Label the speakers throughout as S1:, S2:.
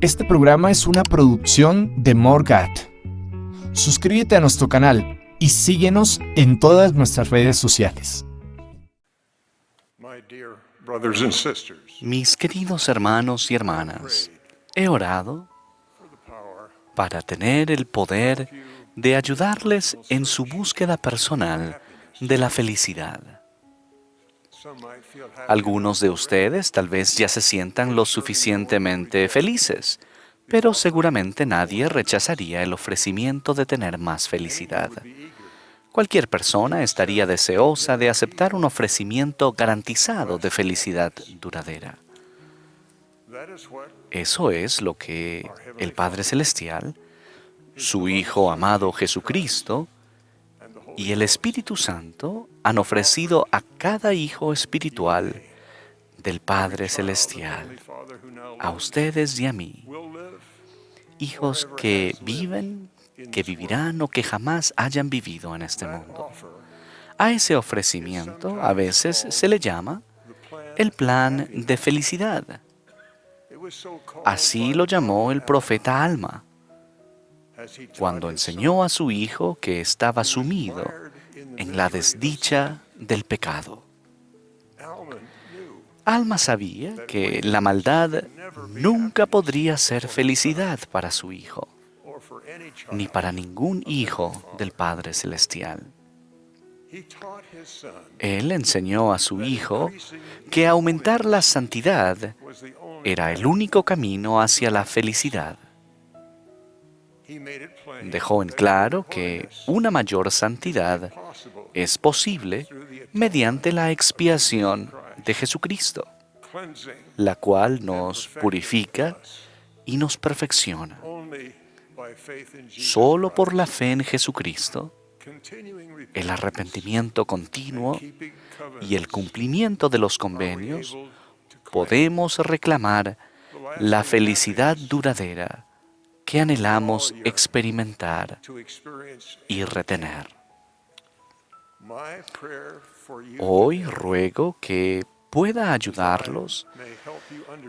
S1: Este programa es una producción de Morgat. Suscríbete a nuestro canal y síguenos en todas nuestras redes sociales.
S2: Mis queridos hermanos y hermanas, he orado para tener el poder de ayudarles en su búsqueda personal de la felicidad. Algunos de ustedes tal vez ya se sientan lo suficientemente felices, pero seguramente nadie rechazaría el ofrecimiento de tener más felicidad. Cualquier persona estaría deseosa de aceptar un ofrecimiento garantizado de felicidad duradera. Eso es lo que el Padre Celestial, su Hijo amado Jesucristo y el Espíritu Santo han ofrecido a cada hijo espiritual del Padre Celestial, a ustedes y a mí, hijos que viven, que vivirán o que jamás hayan vivido en este mundo. A ese ofrecimiento a veces se le llama el plan de felicidad. Así lo llamó el profeta Alma, cuando enseñó a su hijo que estaba sumido en la desdicha del pecado. Alma sabía que la maldad nunca podría ser felicidad para su hijo, ni para ningún hijo del Padre Celestial. Él enseñó a su hijo que aumentar la santidad era el único camino hacia la felicidad. Dejó en claro que una mayor santidad es posible mediante la expiación de Jesucristo, la cual nos purifica y nos perfecciona. Solo por la fe en Jesucristo, el arrepentimiento continuo y el cumplimiento de los convenios, podemos reclamar la felicidad duradera que anhelamos experimentar y retener. Hoy ruego que pueda ayudarlos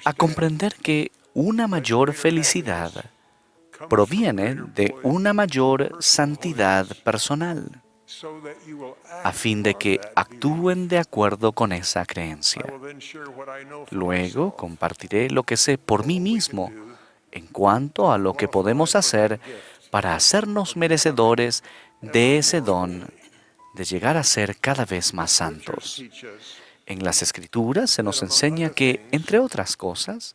S2: a comprender que una mayor felicidad proviene de una mayor santidad personal, a fin de que actúen de acuerdo con esa creencia. Luego compartiré lo que sé por mí mismo en cuanto a lo que podemos hacer para hacernos merecedores de ese don de llegar a ser cada vez más santos. En las Escrituras se nos enseña que, entre otras cosas,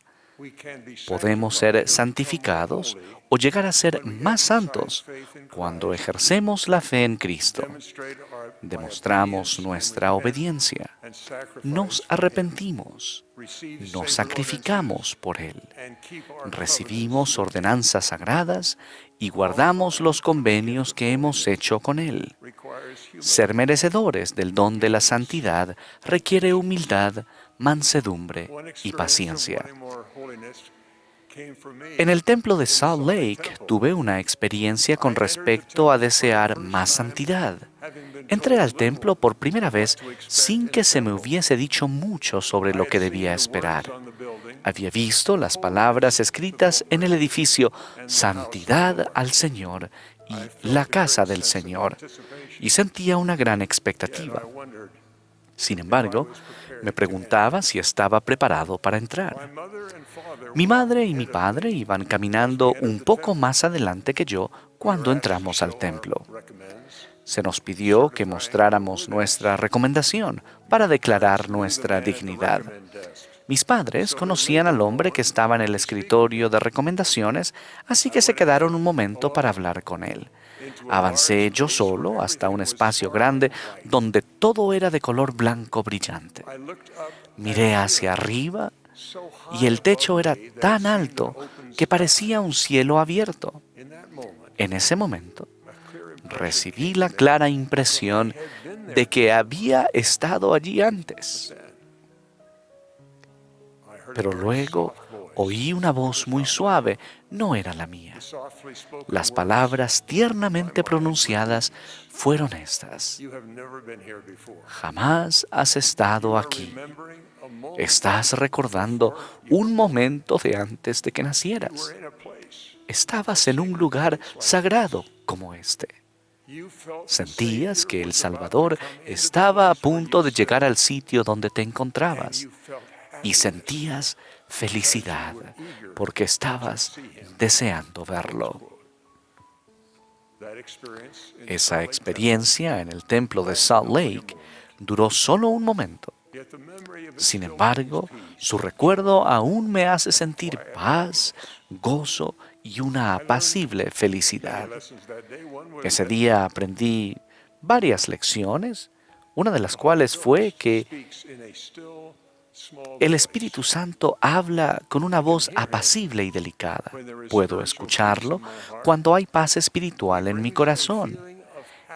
S2: podemos ser santificados o llegar a ser más santos cuando ejercemos la fe en Cristo, demostramos nuestra obediencia, nos arrepentimos, nos sacrificamos por Él, recibimos ordenanzas sagradas y guardamos los convenios que hemos hecho con Él. Ser merecedores del don de la santidad requiere humildad, mansedumbre y paciencia. En el templo de Salt Lake tuve una experiencia con respecto a desear más santidad. Entré al templo por primera vez sin que se me hubiese dicho mucho sobre lo que debía esperar. Había visto las palabras escritas en el edificio «Santidad al Señor» y «La casa del Señor», y sentía una gran expectativa. Sin embargo, me preguntaba si estaba preparado para entrar. Mi madre y mi padre iban caminando un poco más adelante que yo cuando entramos al templo. Se nos pidió que mostráramos nuestra recomendación para declarar nuestra dignidad. Mis padres conocían al hombre que estaba en el escritorio de recomendaciones, así que se quedaron un momento para hablar con él. Avancé yo solo hasta un espacio grande donde todo era de color blanco brillante. Miré hacia arriba y el techo era tan alto que parecía un cielo abierto. En ese momento, recibí la clara impresión de que había estado allí antes. Pero luego Oí una voz muy suave, no era la mía. Las palabras tiernamente pronunciadas fueron estas: jamás has estado aquí. Estás recordando un momento de antes de que nacieras. Estabas en un lugar sagrado como este. Sentías que el Salvador estaba a punto de llegar al sitio donde te encontrabas y sentías felicidad porque estabas deseando verlo. Esa experiencia en el templo de Salt Lake duró solo un momento. Sin embargo, su recuerdo aún me hace sentir paz, gozo y una apacible felicidad. Ese día aprendí varias lecciones, una de las cuales fue que el Espíritu Santo habla con una voz apacible y delicada. Puedo escucharlo cuando hay paz espiritual en mi corazón.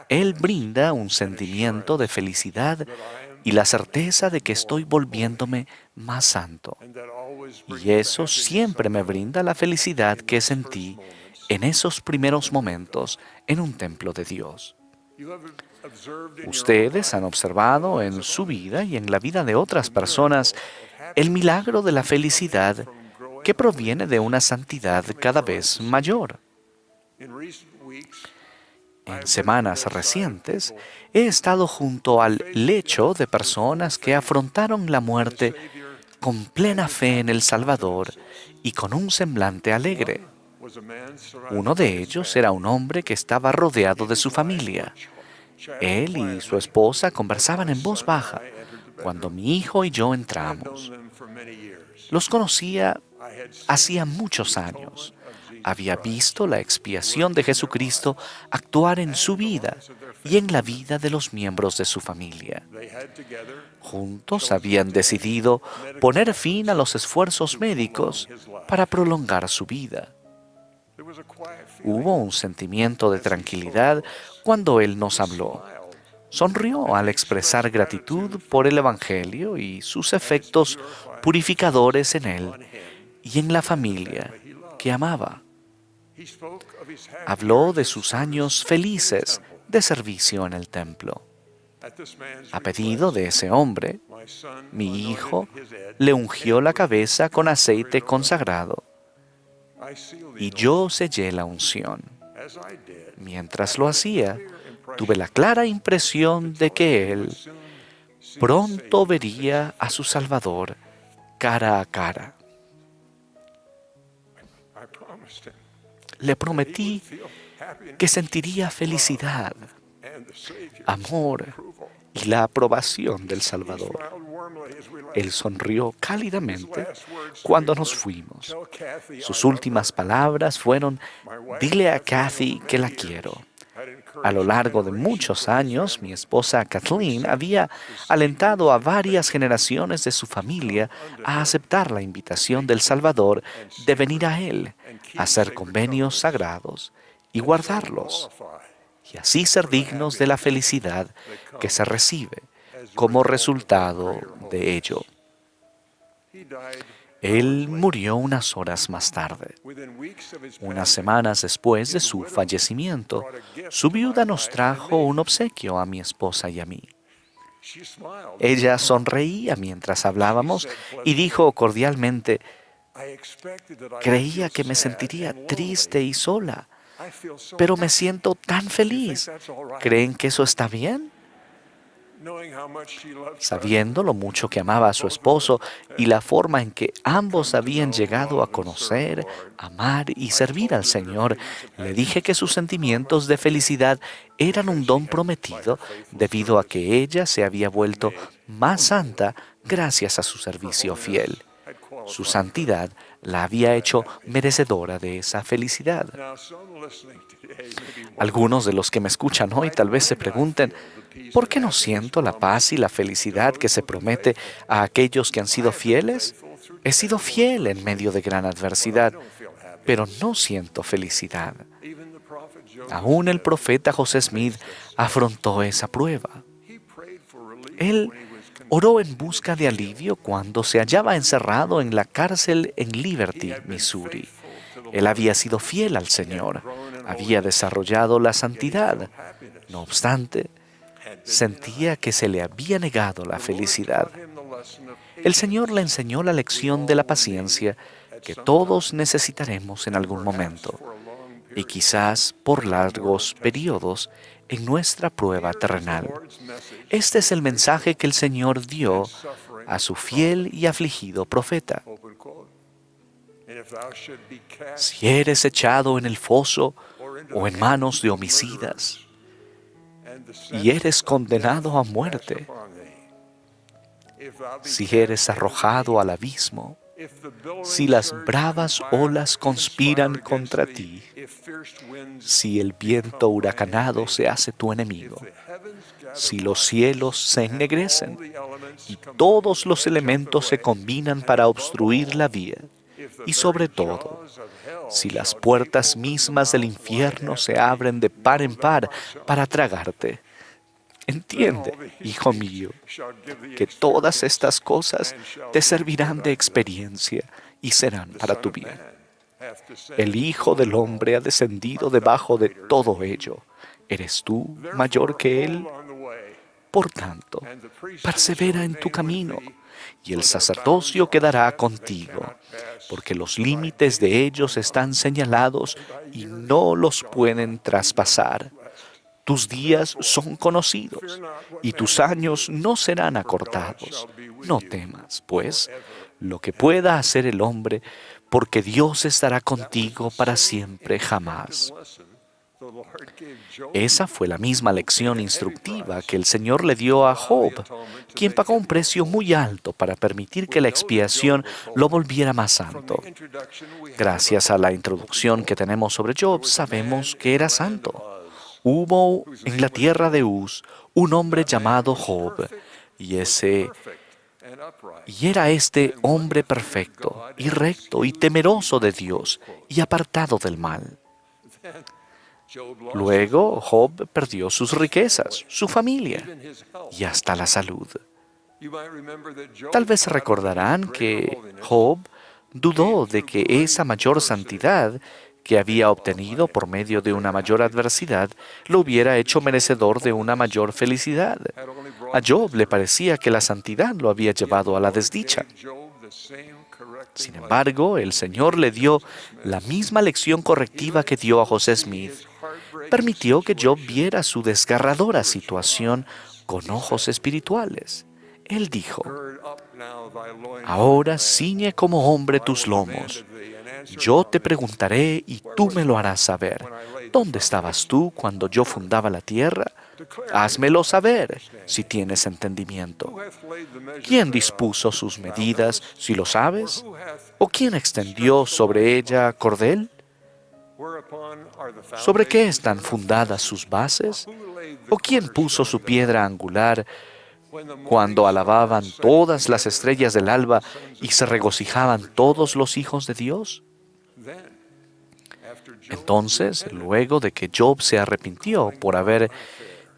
S2: Él brinda un sentimiento de felicidad y la certeza de que estoy volviéndome más santo. Y eso siempre me brinda la felicidad que sentí en esos primeros momentos en un templo de Dios. Ustedes han observado en su vida y en la vida de otras personas el milagro de la felicidad que proviene de una santidad cada vez mayor. En semanas recientes he estado junto al lecho de personas que afrontaron la muerte con plena fe en el Salvador y con un semblante alegre. Uno de ellos era un hombre que estaba rodeado de su familia. Él y su esposa conversaban en voz baja cuando mi hijo y yo entramos. Los conocía hacía muchos años. Había visto la expiación de Jesucristo actuar en su vida y en la vida de los miembros de su familia. Juntos habían decidido poner fin a los esfuerzos médicos para prolongar su vida. Hubo un sentimiento de tranquilidad cuando Él nos habló. Sonrió al expresar gratitud por el Evangelio y sus efectos purificadores en Él y en la familia que amaba. Habló de sus años felices de servicio en el templo. A pedido de ese hombre, mi hijo le ungió la cabeza con aceite consagrado y yo sellé la unción. Mientras lo hacía, tuve la clara impresión de que él pronto vería a su Salvador cara a cara. Le prometí que sentiría felicidad, amor y la aprobación del Salvador. Él sonrió cálidamente cuando nos fuimos. Sus últimas palabras fueron: dile a Kathy que la quiero. A lo largo de muchos años, mi esposa Kathleen había alentado a varias generaciones de su familia a aceptar la invitación del Salvador de venir a Él, a hacer convenios sagrados y guardarlos, y así ser dignos de la felicidad que se recibe como resultado de ello. Él murió unas horas más tarde. Unas semanas después de su fallecimiento, su viuda nos trajo un obsequio a mi esposa y a mí. Ella sonreía mientras hablábamos y dijo cordialmente: creía que me sentiría triste y sola, pero me siento tan feliz. ¿Creen que eso está bien? Sabiendo lo mucho que amaba a su esposo y la forma en que ambos habían llegado a conocer, amar y servir al Señor, le dije que sus sentimientos de felicidad eran un don prometido debido a que ella se había vuelto más santa gracias a su servicio fiel. Su santidad la había hecho merecedora de esa felicidad. Algunos de los que me escuchan hoy tal vez se pregunten: ¿por qué no siento la paz y la felicidad que se promete a aquellos que han sido fieles? He sido fiel en medio de gran adversidad, pero no siento felicidad. Aún el profeta José Smith afrontó esa prueba. Él Oró en busca de alivio cuando se hallaba encerrado en la cárcel en Liberty, Missouri. Él había sido fiel al Señor, había desarrollado la santidad. No obstante, sentía que se le había negado la felicidad. El Señor le enseñó la lección de la paciencia que todos necesitaremos en algún momento, y quizás por largos periodos en nuestra prueba terrenal. Este es el mensaje que el Señor dio a su fiel y afligido profeta. Si eres echado en el foso o en manos de homicidas, y eres condenado a muerte, si eres arrojado al abismo, si las bravas olas conspiran contra ti, si el viento huracanado se hace tu enemigo, si los cielos se ennegrecen y todos los elementos se combinan para obstruir la vía, y sobre todo, si las puertas mismas del infierno se abren de par en par para tragarte, entiende, hijo mío, que todas estas cosas te servirán de experiencia y serán para tu bien. El Hijo del Hombre ha descendido debajo de todo ello. ¿Eres tú mayor que Él? Por tanto, persevera en tu camino, y el sacerdocio quedará contigo, porque los límites de ellos están señalados y no los pueden traspasar. Tus días son conocidos, y tus años no serán acortados. No temas, pues, lo que pueda hacer el hombre, porque Dios estará contigo para siempre jamás. Esa fue la misma lección instructiva que el Señor le dio a Job, quien pagó un precio muy alto para permitir que la expiación lo volviera más santo. Gracias a la introducción que tenemos sobre Job, sabemos que era santo. Hubo en la tierra de Uz un hombre llamado Job, y era este hombre perfecto, y recto, y temeroso de Dios, y apartado del mal. Luego Job perdió sus riquezas, su familia, y hasta la salud. Tal vez recordarán que Job dudó de que esa mayor santidad que había obtenido por medio de una mayor adversidad lo hubiera hecho merecedor de una mayor felicidad. A Job le parecía que la santidad lo había llevado a la desdicha. Sin embargo, el Señor le dio la misma lección correctiva que dio a José Smith. Permitió que Job viera su desgarradora situación con ojos espirituales. Él dijo: ahora ciñe como hombre tus lomos. Yo te preguntaré y tú me lo harás saber. ¿Dónde estabas tú cuando yo fundaba la tierra? Házmelo saber, si tienes entendimiento. ¿Quién dispuso sus medidas, si lo sabes? ¿O quién extendió sobre ella cordel? ¿Sobre qué están fundadas sus bases? ¿O quién puso su piedra angular cuando alababan todas las estrellas del alba y se regocijaban todos los hijos de Dios? Entonces, luego de que Job se arrepintió por haber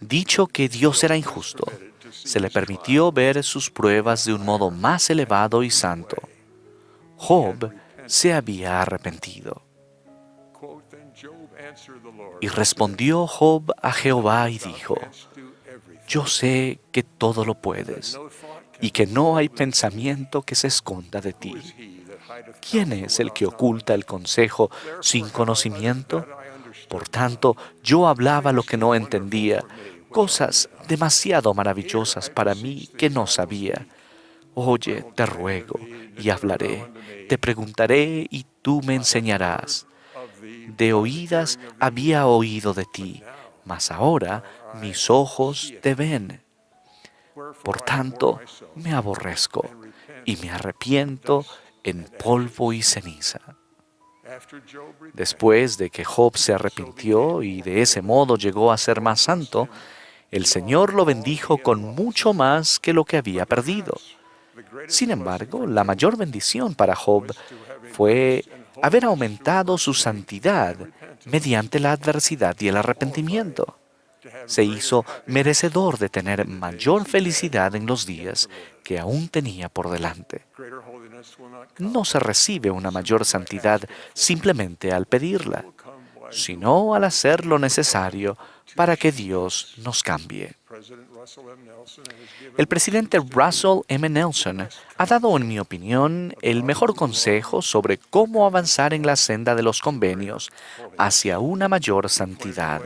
S2: dicho que Dios era injusto, se le permitió ver sus pruebas de un modo más elevado y santo. Job se había arrepentido. Y respondió Job a Jehová y dijo: yo sé que todo lo puedes, y que no hay pensamiento que se esconda de ti. ¿Quién es el que oculta el consejo sin conocimiento? Por tanto, yo hablaba lo que no entendía, cosas demasiado maravillosas para mí que no sabía. Oye, te ruego, y hablaré, te preguntaré, y tú me enseñarás. De oídas había oído de ti, mas ahora mis ojos te ven. Por tanto, me aborrezco, y me arrepiento en polvo y ceniza. Después de que Job se arrepintió y de ese modo llegó a ser más santo, el Señor lo bendijo con mucho más que lo que había perdido. Sin embargo, la mayor bendición para Job fue haber aumentado su santidad mediante la adversidad y el arrepentimiento. Se hizo merecedor de tener mayor felicidad en los días que aún tenía por delante. No se recibe una mayor santidad simplemente al pedirla, sino al hacer lo necesario para que Dios nos cambie. El presidente Russell M. Nelson ha dado, en mi opinión, el mejor consejo sobre cómo avanzar en la senda de los convenios hacia una mayor santidad.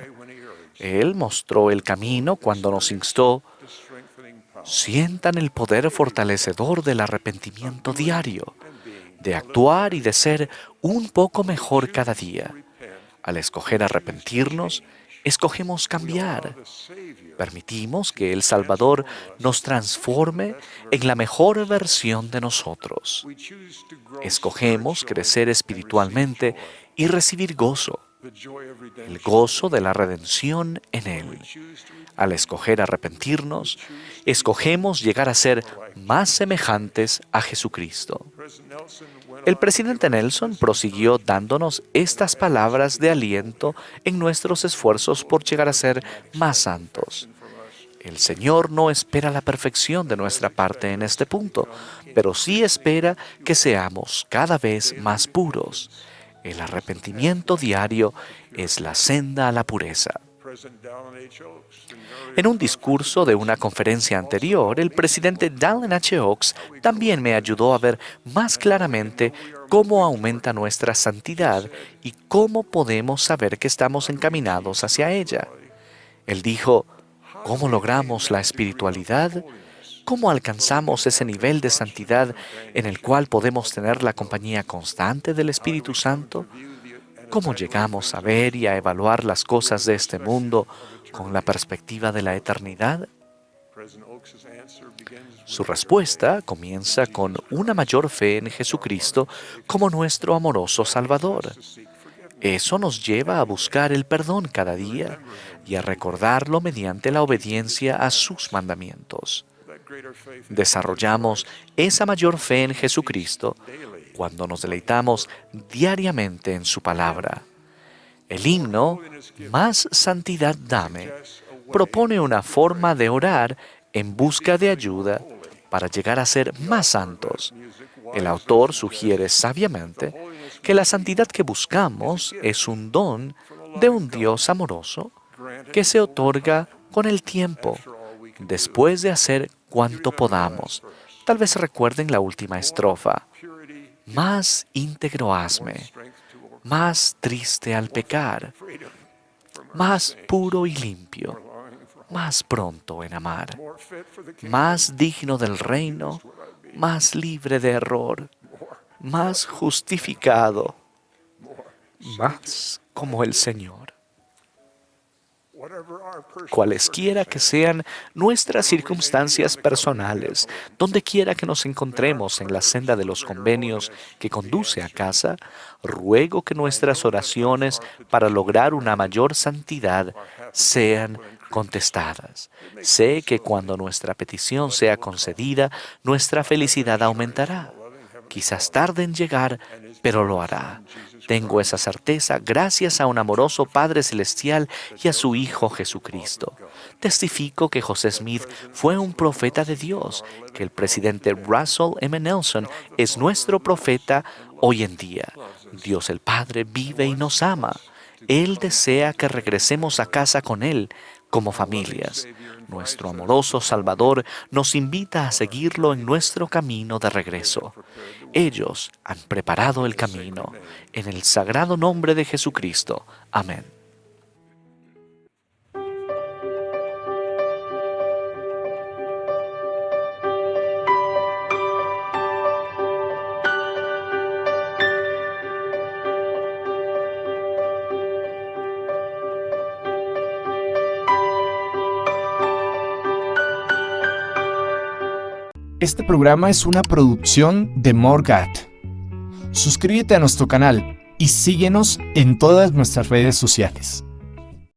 S2: Él mostró el camino cuando nos instó: sientan el poder fortalecedor del arrepentimiento diario, de actuar y de ser un poco mejor cada día. Al escoger arrepentirnos, escogemos cambiar. Permitimos que el Salvador nos transforme en la mejor versión de nosotros. Escogemos crecer espiritualmente y recibir gozo, el gozo de la redención en Él. Al escoger arrepentirnos, escogemos llegar a ser más semejantes a Jesucristo. El presidente Nelson prosiguió dándonos estas palabras de aliento en nuestros esfuerzos por llegar a ser más santos. El Señor no espera la perfección de nuestra parte en este punto, pero sí espera que seamos cada vez más puros. El arrepentimiento diario es la senda a la pureza. En un discurso de una conferencia anterior, el presidente Dallin H. Oaks también me ayudó a ver más claramente cómo aumenta nuestra santidad y cómo podemos saber que estamos encaminados hacia ella. Él dijo: ¿cómo logramos la espiritualidad? ¿Cómo alcanzamos ese nivel de santidad en el cual podemos tener la compañía constante del Espíritu Santo? ¿Cómo llegamos a ver y a evaluar las cosas de este mundo con la perspectiva de la eternidad? Su respuesta comienza con una mayor fe en Jesucristo como nuestro amoroso Salvador. Eso nos lleva a buscar el perdón cada día y a recordarlo mediante la obediencia a sus mandamientos. Desarrollamos esa mayor fe en Jesucristo cuando nos deleitamos diariamente en su palabra. El himno Más santidad dame propone una forma de orar en busca de ayuda para llegar a ser más santos. El autor sugiere sabiamente que la santidad que buscamos es un don de un Dios amoroso que se otorga con el tiempo, después de hacer cuanto podamos. Tal vez recuerden la última estrofa. Más íntegro hazme, más triste al pecar, más puro y limpio, más pronto en amar, más digno del reino, más libre de error, más justificado, más como el Señor. Cualesquiera que sean nuestras circunstancias personales, donde quiera que nos encontremos en la senda de los convenios que conduce a casa, ruego que nuestras oraciones para lograr una mayor santidad sean contestadas. Sé que cuando nuestra petición sea concedida, nuestra felicidad aumentará. Quizás tarde en llegar, pero lo hará. Tengo esa certeza gracias a un amoroso Padre Celestial y a su Hijo Jesucristo. Testifico que José Smith fue un profeta de Dios, que el presidente Russell M. Nelson es nuestro profeta hoy en día. Dios el Padre vive y nos ama. Él desea que regresemos a casa con Él como familias. Nuestro amoroso Salvador nos invita a seguirlo en nuestro camino de regreso. Ellos han preparado el camino. En el sagrado nombre de Jesucristo. Amén.
S1: Este programa es una producción de Morgat. Suscríbete a nuestro canal y síguenos en todas nuestras redes sociales.